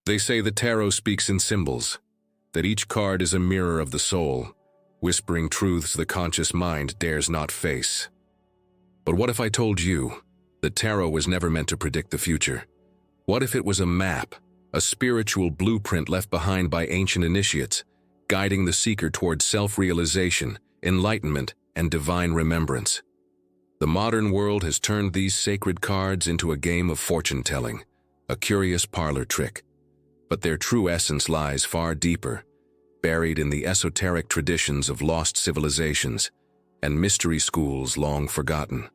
They say the tarot speaks in symbols, that each card is a mirror of the soul, whispering truths the conscious mind dares not face. But what if I told you that tarot was never meant to predict the future? What if it was a map, a spiritual blueprint left behind by ancient initiates, guiding the seeker towards self-realization, enlightenment, and divine remembrance? The modern world has turned these sacred cards into a game of fortune-telling, a curious parlor trick. But their true essence lies far deeper, buried in the esoteric traditions of lost civilizations and mystery schools long forgotten.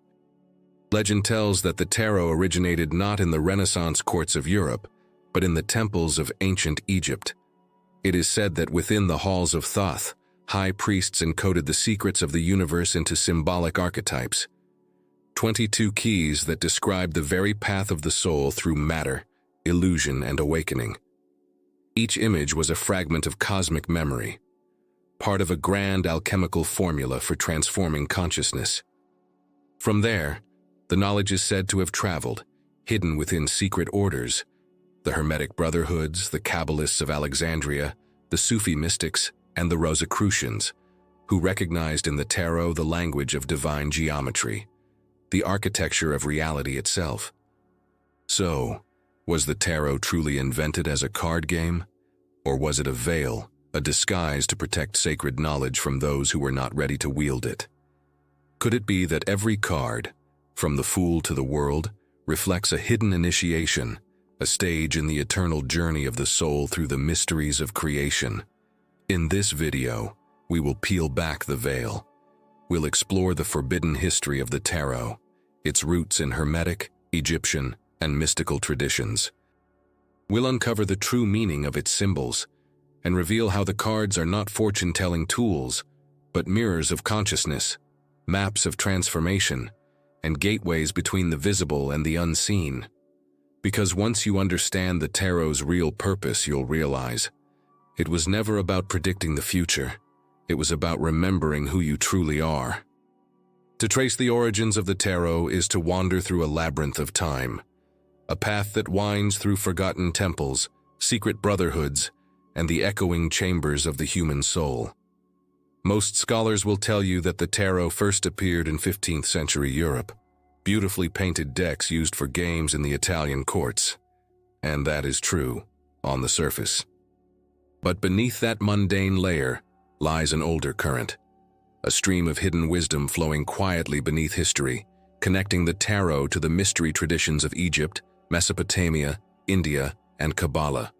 Legend tells that the tarot originated not in the Renaissance courts of Europe, but in the temples of ancient Egypt. It is said that within the halls of Thoth, high priests encoded the secrets of the universe into symbolic archetypes, 22 keys that describe the very path of the soul through matter, illusion, and awakening. Each image was a fragment of cosmic memory, part of a grand alchemical formula for transforming consciousness. From there, the knowledge is said to have traveled, hidden within secret orders, the Hermetic Brotherhoods, the Kabbalists of Alexandria, the Sufi mystics, and the Rosicrucians, who recognized in the tarot the language of divine geometry, the architecture of reality itself. So, was the tarot truly invented as a card game? Or was it a veil, a disguise to protect sacred knowledge from those who were not ready to wield it? Could it be that every card, from the Fool to the World, reflects a hidden initiation, a stage in the eternal journey of the soul through the mysteries of creation? In this video, we will peel back the veil. We'll explore the forbidden history of the tarot, its roots in Hermetic, Egyptian, and mystical traditions. We'll uncover the true meaning of its symbols and reveal how the cards are not fortune-telling tools, but mirrors of consciousness, maps of transformation, and gateways between the visible and the unseen. Because once you understand the tarot's real purpose, you'll realize it was never about predicting the future. It was about remembering who you truly are. To trace the origins of the tarot is to wander through a labyrinth of time, a path that winds through forgotten temples, secret brotherhoods, and the echoing chambers of the human soul. Most scholars will tell you that the tarot first appeared in 15th century Europe, beautifully painted decks used for games in the Italian courts. And that is true, on the surface. But beneath that mundane layer lies an older current, a stream of hidden wisdom flowing quietly beneath history, connecting the tarot to the mystery traditions of Egypt, Mesopotamia, India, and Kabbalah.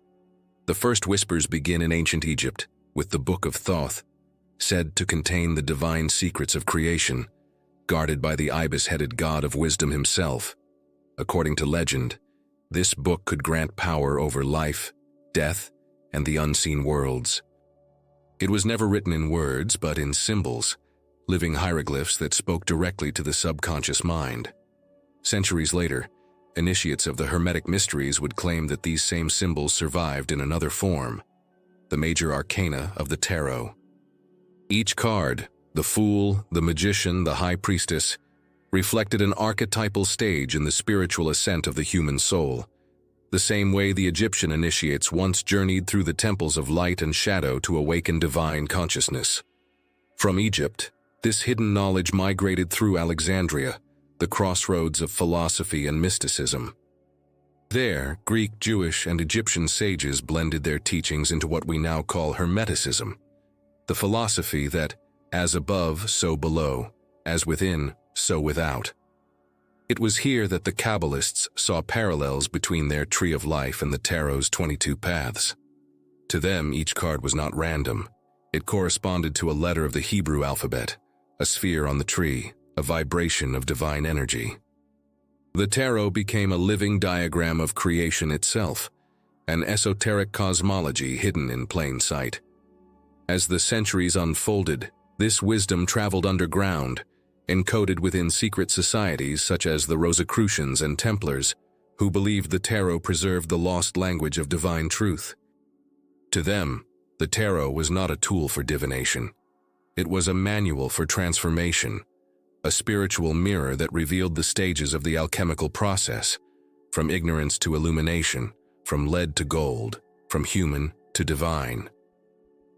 The first whispers begin in ancient Egypt, with the Book of Thoth, said to contain the divine secrets of creation, guarded by the ibis-headed god of wisdom himself. According to legend, this book could grant power over life, death, and the unseen worlds. It was never written in words, but in symbols, living hieroglyphs that spoke directly to the subconscious mind. Centuries later, initiates of the Hermetic mysteries would claim that these same symbols survived in another form, the major arcana of the tarot. Each card, the Fool, the Magician, the High Priestess, reflected an archetypal stage in the spiritual ascent of the human soul, the same way the Egyptian initiates once journeyed through the temples of light and shadow to awaken divine consciousness. From Egypt, this hidden knowledge migrated through Alexandria, the crossroads of philosophy and mysticism. There, Greek, Jewish, and Egyptian sages blended their teachings into what we now call Hermeticism, the philosophy that, as above, so below, as within, so without. It was here that the Kabbalists saw parallels between their tree of life and the tarot's 22 paths. To them, each card was not random. It corresponded to a letter of the Hebrew alphabet, a sphere on the tree, a vibration of divine energy. The tarot became a living diagram of creation itself, an esoteric cosmology hidden in plain sight. As the centuries unfolded, this wisdom traveled underground, encoded within secret societies such as the Rosicrucians and Templars, who believed the tarot preserved the lost language of divine truth. To them, the tarot was not a tool for divination. It was a manual for transformation, a spiritual mirror that revealed the stages of the alchemical process, from ignorance to illumination, from lead to gold, from human to divine.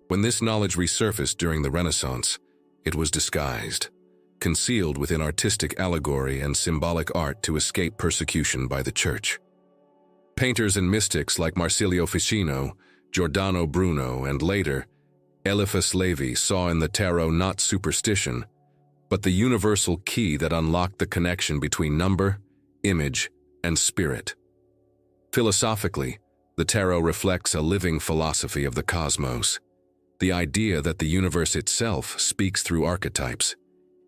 When this knowledge resurfaced during the Renaissance, it was disguised, concealed within artistic allegory and symbolic art to escape persecution by the Church. Painters and mystics like Marsilio Ficino, Giordano Bruno, and later, Eliphas Levi saw in the tarot not superstition, but the universal key that unlocked the connection between number, image, and spirit. Philosophically, the tarot reflects a living philosophy of the cosmos, the idea that the universe itself speaks through archetypes.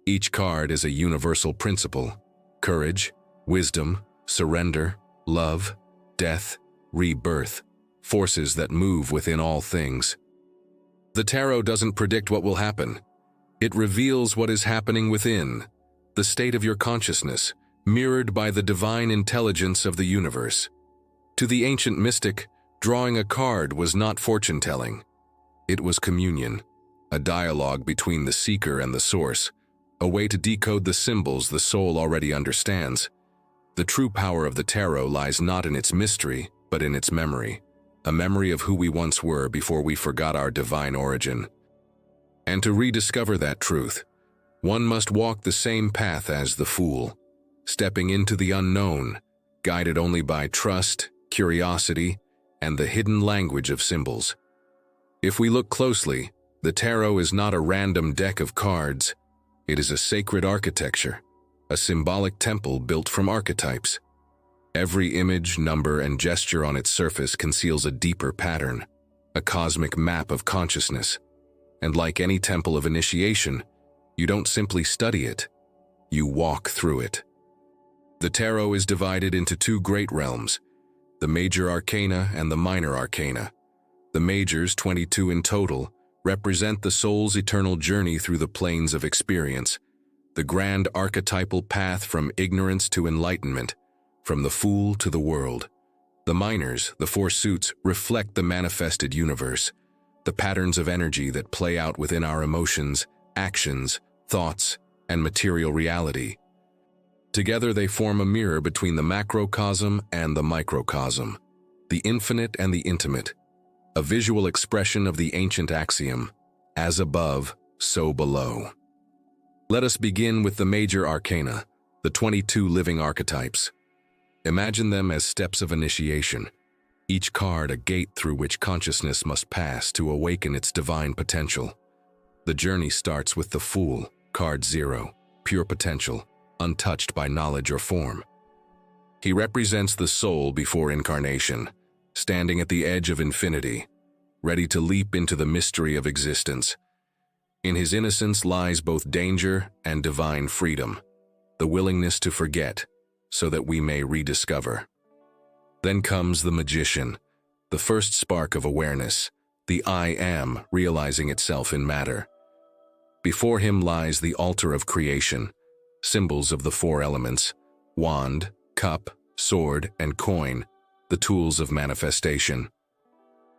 Each card is a universal principle: courage, wisdom, surrender, love, death, rebirth, forces that move within all things. The tarot doesn't predict what will happen. It reveals what is happening within, the state of your consciousness, mirrored by the divine intelligence of the universe. To the ancient mystic, drawing a card was not fortune-telling. It was communion, a dialogue between the seeker and the source, a way to decode the symbols the soul already understands. The true power of the tarot lies not in its mystery, but in its memory, a memory of who we once were before we forgot our divine origin. And to rediscover that truth, one must walk the same path as the fool, stepping into the unknown, guided only by trust, curiosity, and the hidden language of symbols. If we look closely, the tarot is not a random deck of cards. It is a sacred architecture, a symbolic temple built from archetypes. Every image, number, and gesture on its surface conceals a deeper pattern, a cosmic map of consciousness. And like any temple of initiation, you don't simply study it, you walk through it. The tarot is divided into two great realms, the major arcana and the minor arcana. The majors, 22 in total, represent the soul's eternal journey through the planes of experience, the grand archetypal path from ignorance to enlightenment, from the fool to the world. The minors, the four suits, reflect the manifested universe, the patterns of energy that play out within our emotions, actions, thoughts, and material reality. Together they form a mirror between the macrocosm and the microcosm, the infinite and the intimate, a visual expression of the ancient axiom, as above, so below. Let us begin with the major arcana, the 22 living archetypes. Imagine them as steps of initiation, each card a gate through which consciousness must pass to awaken its divine potential. The journey starts with the Fool, card 0, pure potential, untouched by knowledge or form. He represents the soul before incarnation, standing at the edge of infinity, ready to leap into the mystery of existence. In his innocence lies both danger and divine freedom, the willingness to forget so that we may rediscover. Then comes the magician, the first spark of awareness, the I Am realizing itself in matter. Before him lies the altar of creation, symbols of the four elements, wand, cup, sword, and coin, the tools of manifestation.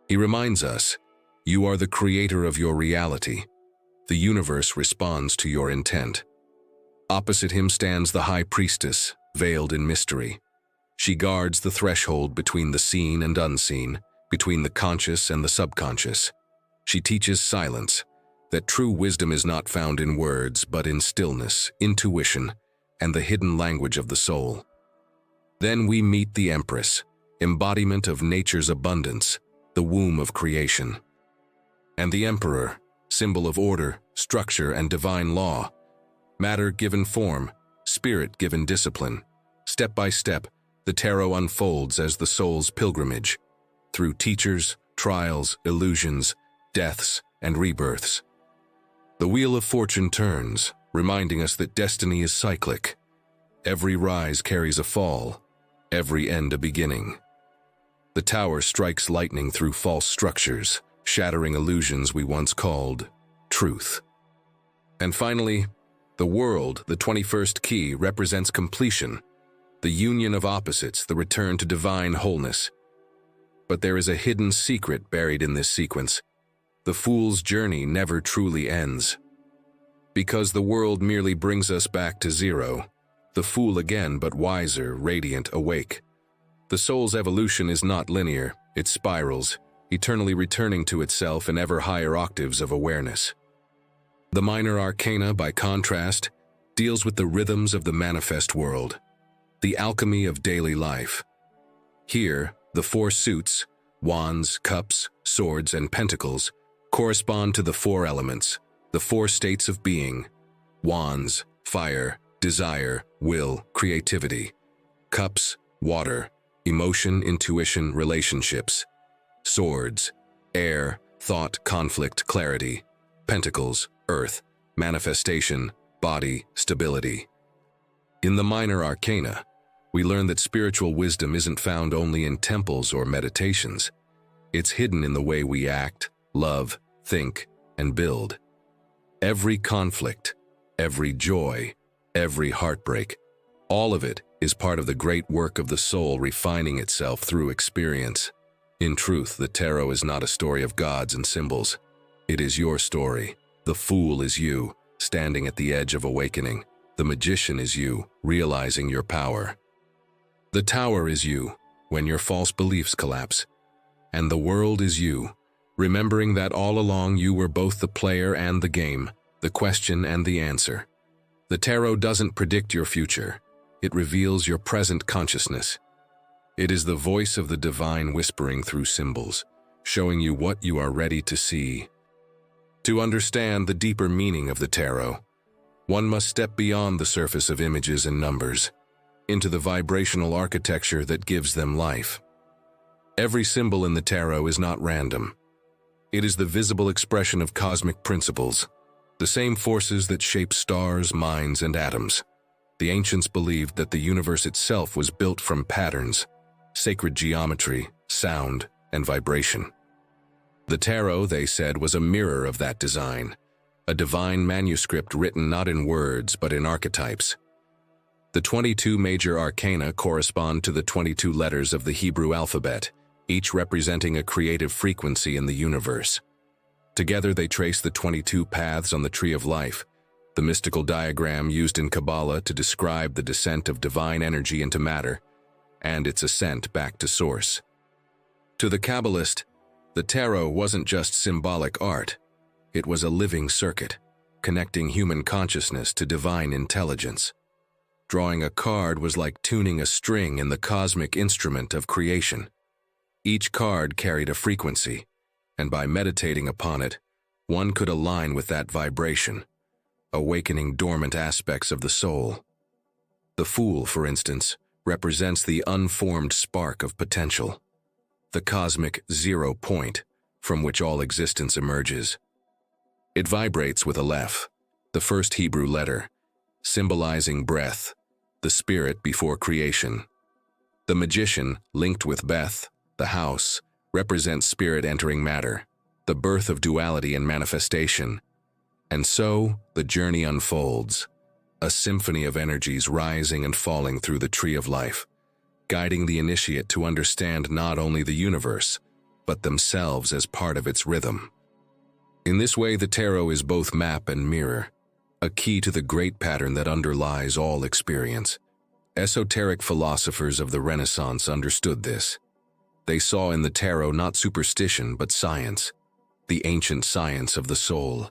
He reminds us, you are the creator of your reality. The universe responds to your intent. Opposite him stands the high priestess, veiled in mystery. She guards the threshold between the seen and unseen, between the conscious and the subconscious. She teaches silence, that true wisdom is not found in words, but in stillness, intuition, and the hidden language of the soul. Then we meet the Empress, embodiment of nature's abundance, the womb of creation. And the Emperor, symbol of order, structure, and divine law. Matter given form, spirit given discipline. Step by step, the tarot unfolds as the soul's pilgrimage, through teachers, trials, illusions, deaths, and rebirths. The wheel of fortune turns, reminding us that destiny is cyclic. Every rise carries a fall, every end a beginning. The tower strikes lightning through false structures, shattering illusions we once called truth. And finally, the world, the 21st key, represents completion, the union of opposites, the return to divine wholeness. But there is a hidden secret buried in this sequence. The fool's journey never truly ends. Because the world merely brings us back to zero, the fool again, but wiser, radiant, awake. The soul's evolution is not linear, it spirals, eternally returning to itself in ever higher octaves of awareness. The minor arcana, by contrast, deals with the rhythms of the manifest world, the alchemy of daily life. Here, the four suits, wands, cups, swords, and pentacles, correspond to the four elements, the four states of being: wands, fire, desire, will, creativity; cups, water, emotion, intuition, relationships; swords, air, thought, conflict, clarity; pentacles, earth, manifestation, body, stability. In the minor arcana, we learn that spiritual wisdom isn't found only in temples or meditations. It's hidden in the way we act, love, think, and build. Every conflict, every joy, every heartbreak, all of it is part of the great work of the soul refining itself through experience. In truth, the tarot is not a story of gods and symbols. It is your story. The fool is you, standing at the edge of awakening. The magician is you, realizing your power. The tower is you, when your false beliefs collapse. And the world is you, remembering that all along you were both the player and the game, the question and the answer. The tarot doesn't predict your future. It reveals your present consciousness. It is the voice of the divine whispering through symbols, showing you what you are ready to see. To understand the deeper meaning of the tarot, one must step beyond the surface of images and numbers, into the vibrational architecture that gives them life. Every symbol in the tarot is not random. It is the visible expression of cosmic principles, the same forces that shape stars, minds, and atoms. The ancients believed that the universe itself was built from patterns, sacred geometry, sound, and vibration. The tarot, they said, was a mirror of that design, a divine manuscript written not in words but in archetypes. The 22 major arcana correspond to the 22 letters of the Hebrew alphabet, each representing a creative frequency in the universe. Together they trace the 22 paths on the Tree of Life, the mystical diagram used in Kabbalah to describe the descent of divine energy into matter and its ascent back to source. To the Kabbalist, the tarot wasn't just symbolic art. It was a living circuit, connecting human consciousness to divine intelligence. Drawing a card was like tuning a string in the cosmic instrument of creation. Each card carried a frequency, and by meditating upon it, one could align with that vibration, awakening dormant aspects of the soul. The Fool, for instance, represents the unformed spark of potential, the cosmic 0 point from which all existence emerges. It vibrates with Aleph, the first Hebrew letter, symbolizing breath, the spirit before creation. The Magician, linked with Beth, the house, represents spirit entering matter, the birth of duality and manifestation. And so, the journey unfolds, a symphony of energies rising and falling through the Tree of Life, guiding the initiate to understand not only the universe, but themselves as part of its rhythm. In this way, the tarot is both map and mirror, a key to the great pattern that underlies all experience. Esoteric philosophers of the Renaissance understood this. They saw in the tarot not superstition but science, the ancient science of the soul.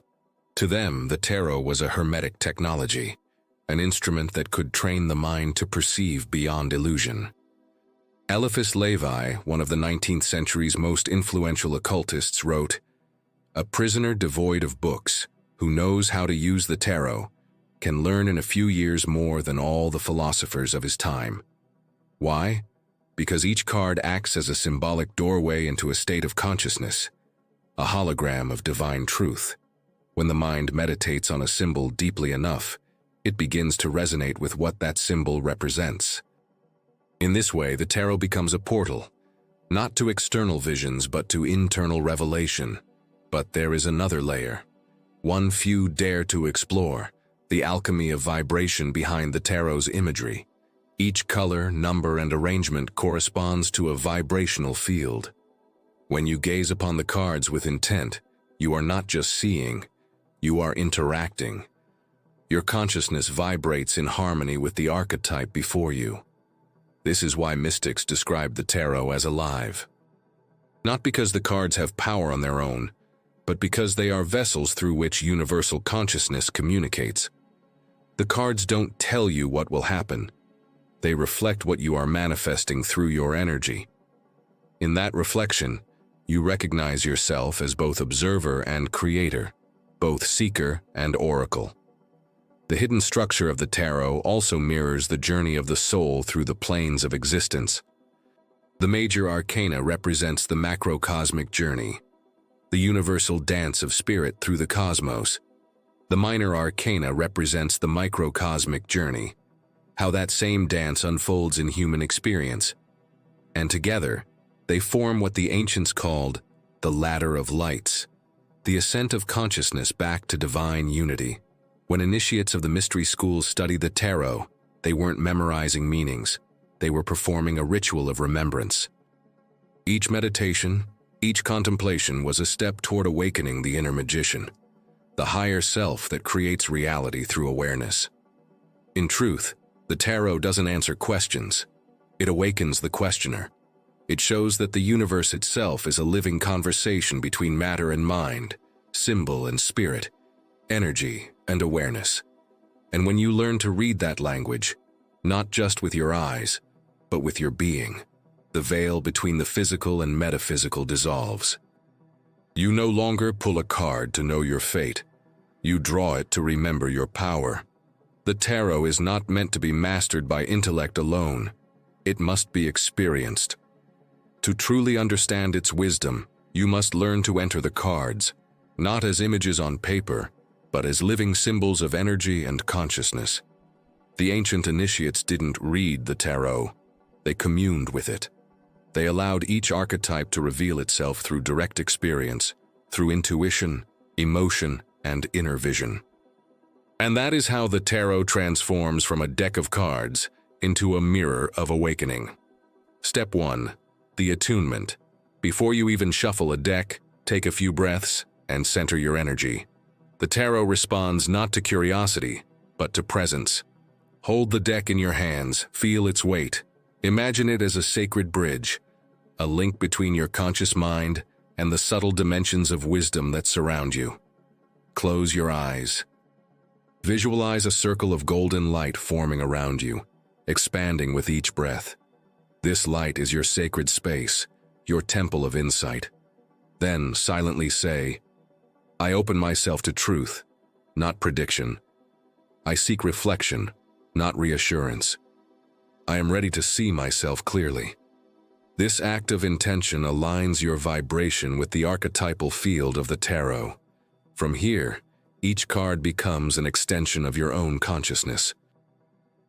To them, the tarot was a hermetic technology, an instrument that could train the mind to perceive beyond illusion. Eliphas Levi, one of the 19th century's most influential occultists, wrote, "A prisoner devoid of books, who knows how to use the tarot, can learn in a few years more than all the philosophers of his time." Why? Because each card acts as a symbolic doorway into a state of consciousness, a hologram of divine truth. When the mind meditates on a symbol deeply enough, it begins to resonate with what that symbol represents. In this way, the tarot becomes a portal, not to external visions but to internal revelation. But there is another layer, one few dare to explore, the alchemy of vibration behind the tarot's imagery. Each color, number, and arrangement corresponds to a vibrational field. When you gaze upon the cards with intent, you are not just seeing, you are interacting. Your consciousness vibrates in harmony with the archetype before you. This is why mystics describe the tarot as alive. Not because the cards have power on their own, but because they are vessels through which universal consciousness communicates. The cards don't tell you what will happen. They reflect what you are manifesting through your energy. In that reflection, you recognize yourself as both observer and creator, both seeker and oracle. The hidden structure of the tarot also mirrors the journey of the soul through the planes of existence. The major arcana represents the macrocosmic journey, the universal dance of spirit through the cosmos. The minor arcana represents the microcosmic journey, how that same dance unfolds in human experience. And together, they form what the ancients called the ladder of lights, the ascent of consciousness back to divine unity. When initiates of the mystery schools study the tarot, they weren't memorizing meanings. They were performing a ritual of remembrance. Each meditation, each contemplation was a step toward awakening the inner magician, the higher self that creates reality through awareness. In truth, the tarot doesn't answer questions. It awakens the questioner. It shows that the universe itself is a living conversation between matter and mind, symbol and spirit, energy and awareness. And when you learn to read that language, not just with your eyes, but with your being, the veil between the physical and metaphysical dissolves. You no longer pull a card to know your fate. You draw it to remember your power. The tarot is not meant to be mastered by intellect alone. It must be experienced. To truly understand its wisdom, you must learn to enter the cards, not as images on paper, but as living symbols of energy and consciousness. The ancient initiates didn't read the tarot. They communed with it. They allowed each archetype to reveal itself through direct experience, through intuition, emotion, and inner vision. And that is how the tarot transforms from a deck of cards into a mirror of awakening. Step 1. The attunement. Before you even shuffle a deck, take a few breaths and center your energy. The tarot responds not to curiosity, but to presence. Hold the deck in your hands, feel its weight. Imagine it as a sacred bridge, a link between your conscious mind and the subtle dimensions of wisdom that surround you. Close your eyes. Visualize a circle of golden light forming around you, expanding with each breath. This light is your sacred space, your temple of insight. Then silently say, I open myself to truth, not prediction. I seek reflection, not reassurance. I am ready to see myself clearly. This act of intention aligns your vibration with the archetypal field of the tarot. From here, each card becomes an extension of your own consciousness.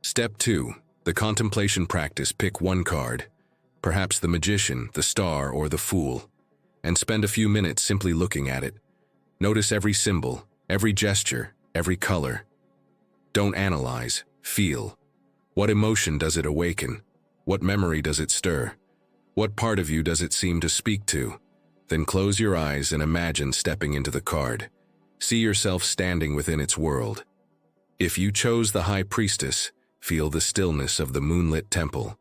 Step 2. The contemplation practice. Pick one card, perhaps the Magician, the Star, or the Fool, and spend a few minutes simply looking at it. Notice every symbol, every gesture, every color. Don't analyze, feel. What emotion does it awaken? What memory does it stir? What part of you does it seem to speak to? Then close your eyes and imagine stepping into the card. See yourself standing within its world. If you chose the High Priestess, feel the stillness of the moonlit temple.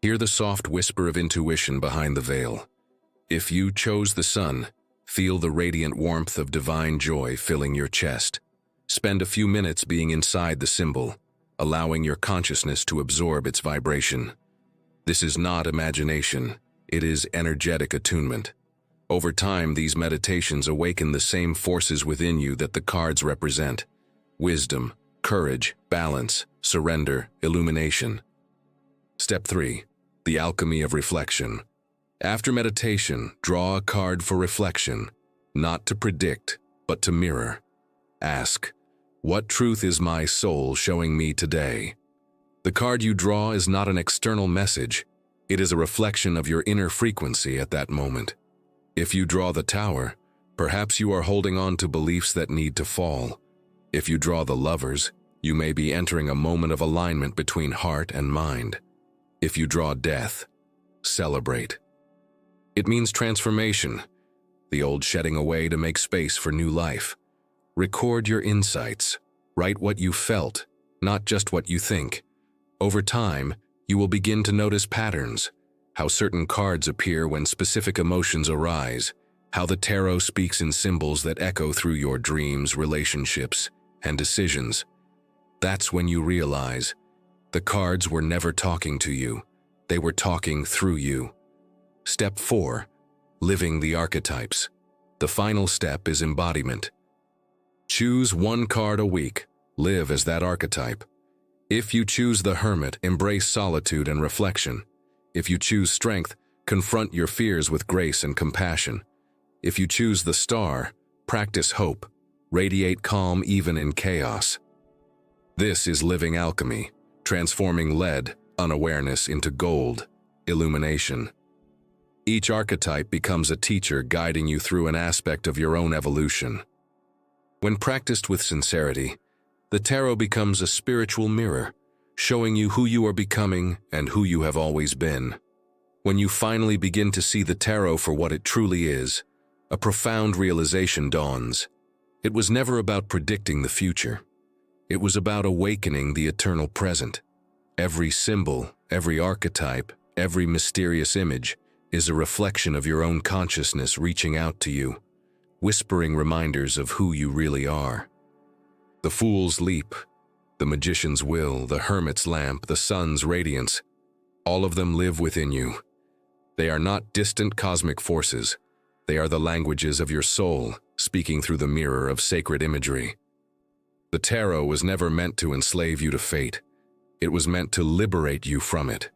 Hear the soft whisper of intuition behind the veil. If you chose the Sun, feel the radiant warmth of divine joy filling your chest. Spend a few minutes being inside the symbol, allowing your consciousness to absorb its vibration. This is not imagination, it is energetic attunement. Over time, these meditations awaken the same forces within you that the cards represent: wisdom, courage, balance, surrender, illumination. Step 3. The alchemy of reflection. After meditation, draw a card for reflection, not to predict, but to mirror. Ask, what truth is my soul showing me today? The card you draw is not an external message. It is a reflection of your inner frequency at that moment. If you draw the Tower, perhaps you are holding on to beliefs that need to fall. If you draw the Lovers, you may be entering a moment of alignment between heart and mind. If you draw Death, celebrate. It means transformation, the old shedding away to make space for new life. Record your insights. Write what you felt, not just what you think. Over time, You will begin to notice patterns, how certain cards appear when specific emotions arise, how the tarot speaks in symbols that echo through your dreams, relationships, and decisions. That's when you realize the cards were never talking to you, they were talking through you. Step 4. Living the archetypes. The final step is embodiment. Choose one card a week. Live as that archetype. If you choose the Hermit, embrace solitude and reflection. If you choose Strength, confront your fears with grace and compassion. If you choose the Star, practice hope. Radiate calm even in chaos. This is living alchemy, transforming lead, unawareness into gold, illumination. Each archetype becomes a teacher guiding you through an aspect of your own evolution. When practiced with sincerity, the tarot becomes a spiritual mirror, showing you who you are becoming and who you have always been. When you finally begin to see the tarot for what it truly is, a profound realization dawns. It was never about predicting the future. It was about awakening the eternal present. Every symbol, every archetype, every mysterious image is a reflection of your own consciousness reaching out to you, whispering reminders of who you really are. The Fool's Leap, the Magician's Will, the Hermit's Lamp, the Sun's Radiance, all of them live within you. They are not distant cosmic forces. They are the languages of your soul, speaking through the mirror of sacred imagery. The tarot was never meant to enslave you to fate. It was meant to liberate you from it.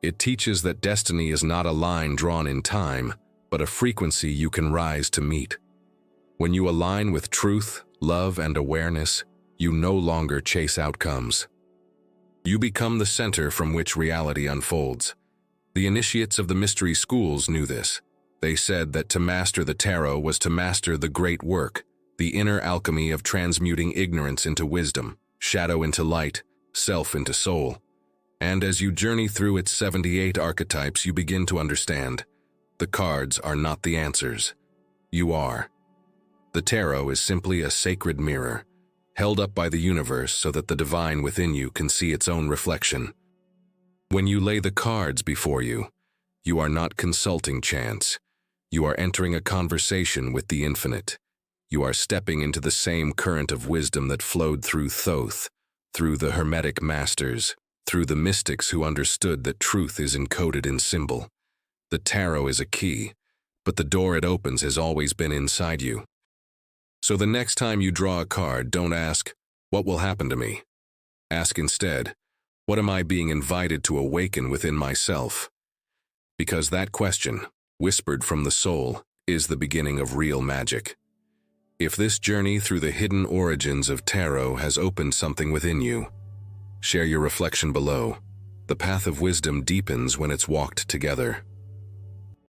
It teaches that destiny is not a line drawn in time, but a frequency you can rise to meet. When you align with truth, love, and awareness, you no longer chase outcomes. You become the center from which reality unfolds. The initiates of the mystery schools knew this. They said that to master the tarot was to master the great work, the inner alchemy of transmuting ignorance into wisdom, shadow into light, self into soul. And as you journey through its 78 archetypes, you begin to understand. The cards are not the answers. You are. The tarot is simply a sacred mirror, held up by the universe so that the divine within you can see its own reflection. When you lay the cards before you, you are not consulting chance. You are entering a conversation with the infinite. You are stepping into the same current of wisdom that flowed through Thoth, through the Hermetic masters, through the mystics who understood that truth is encoded in symbol. The tarot is a key, but the door it opens has always been inside you. So the next time you draw a card, don't ask, "What will happen to me?" Ask instead, "What am I being invited to awaken within myself?" Because that question, whispered from the soul, is the beginning of real magic. If this journey through the hidden origins of tarot has opened something within you, share your reflection below. The path of wisdom deepens when it's walked together.